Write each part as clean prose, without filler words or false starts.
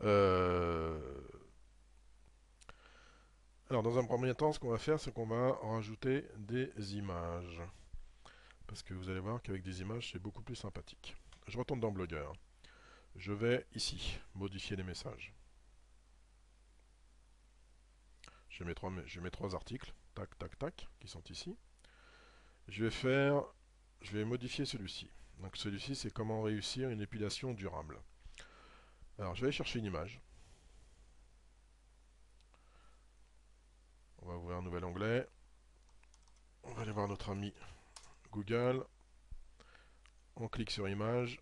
Euh, Alors, dans un premier temps, ce qu'on va faire, c'est qu'on va rajouter des images. Parce que vous allez voir qu'avec des images, c'est beaucoup plus sympathique. Je retourne dans Blogger. Je vais ici, modifier les messages. J'ai mes trois articles, tac, tac, tac, qui sont ici. Je vais modifier celui-ci. Donc celui-ci, c'est comment réussir une épilation durable. Alors, je vais aller chercher une image. On va ouvrir un nouvel onglet. On va aller voir notre ami Google. On clique sur image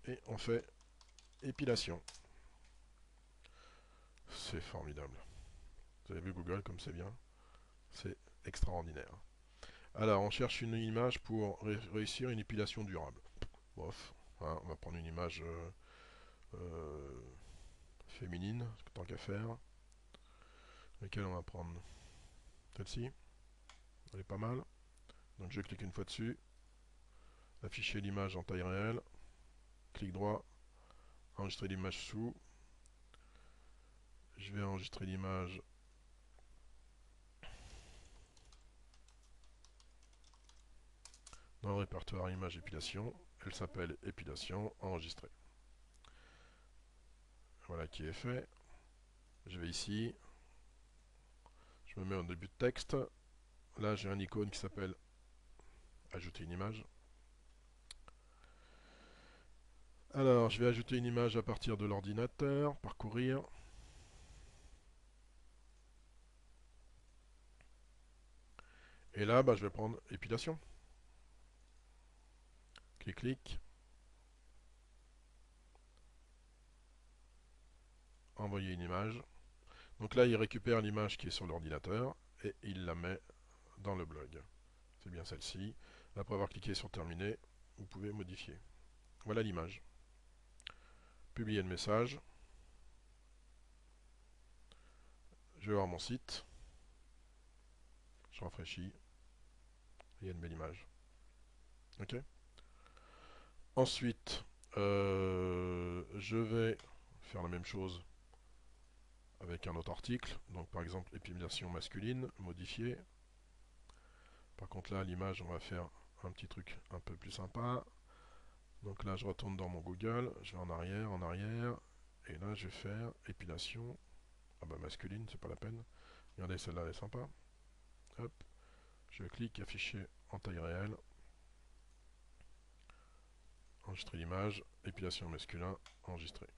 et on fait épilation. C'est formidable. Vous avez vu Google comme c'est bien? C'est extraordinaire. Alors, on cherche une image pour réussir une épilation durable. Bof, hein, on va prendre une image euh, féminine, tant qu'à faire. Laquelle on va prendre? Celle-ci, elle est pas mal. Donc je clique une fois dessus, afficher l'image en taille réelle, clic droit, enregistrer l'image sous. Je vais enregistrer l'image dans le répertoire image épilation. Elle s'appelle épilation, enregistrer. Voilà qui est fait. Je vais ici, je me mets en début de texte. Là j'ai un icône qui s'appelle ajouter une image. Alors je vais ajouter une image à partir de l'ordinateur, parcourir. Et là bah, je vais prendre épilation. Clic clic, envoyer une image. Donc là il récupère l'image qui est sur l'ordinateur et il la met dans le blog. C'est bien celle-ci. Après avoir cliqué sur terminer, vous pouvez modifier. Voilà l'image. Publier le message. Je vais voir mon site. Je rafraîchis. Il y a une belle image. Ok. Ensuite, je vais faire la même chose avec un autre article. Donc par exemple, épilation masculine, modifier. Par contre là, l'image, on va faire un petit truc un peu plus sympa. Donc là, je retourne dans mon Google, je vais en arrière, et là, je vais faire épilation. Ah bah masculine, c'est pas la peine. Regardez, celle-là, elle est sympa. Hop, je clique afficher en taille réelle, enregistrer l'image, épilation masculin, enregistrer.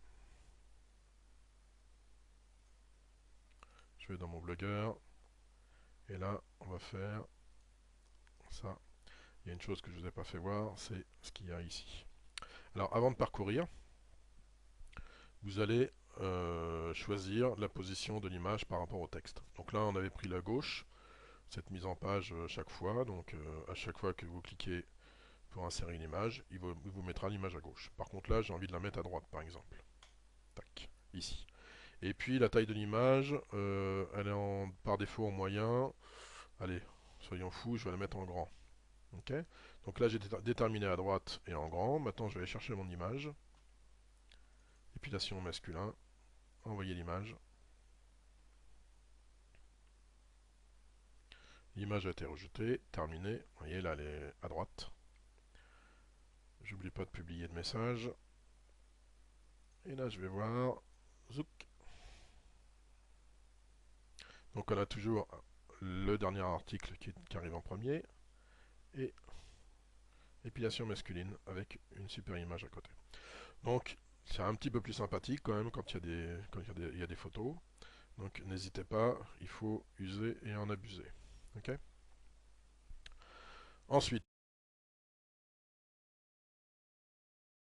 Je vais dans mon blogueur, et là, on va faire ça. Il y a une chose que je ne vous ai pas fait voir, c'est ce qu'il y a ici. Alors, avant de parcourir, vous allez choisir la position de l'image par rapport au texte. Donc là, on avait pris la gauche, cette mise en page chaque fois. Donc, à chaque fois que vous cliquez pour insérer une image, il vous mettra l'image à gauche. Par contre, là, j'ai envie de la mettre à droite, par exemple. Tac, ici. Et puis, la taille de l'image, elle est par défaut en moyen. Allez, soyons fous, je vais la mettre en grand. Ok. Donc là, j'ai déterminé à droite et en grand. Maintenant, je vais aller chercher mon image. Épilation masculin. Envoyer l'image. L'image a été rejetée. Terminé. Vous voyez, là, elle est à droite. J'oublie pas de publier le message. Et là, je vais voir. Zouk. Donc, on a toujours le dernier article qui arrive en premier. Et épilation masculine avec une super image à côté. Donc, c'est un petit peu plus sympathique quand même quand il y a des photos. Donc, n'hésitez pas, il faut user et en abuser. Ok. Ensuite,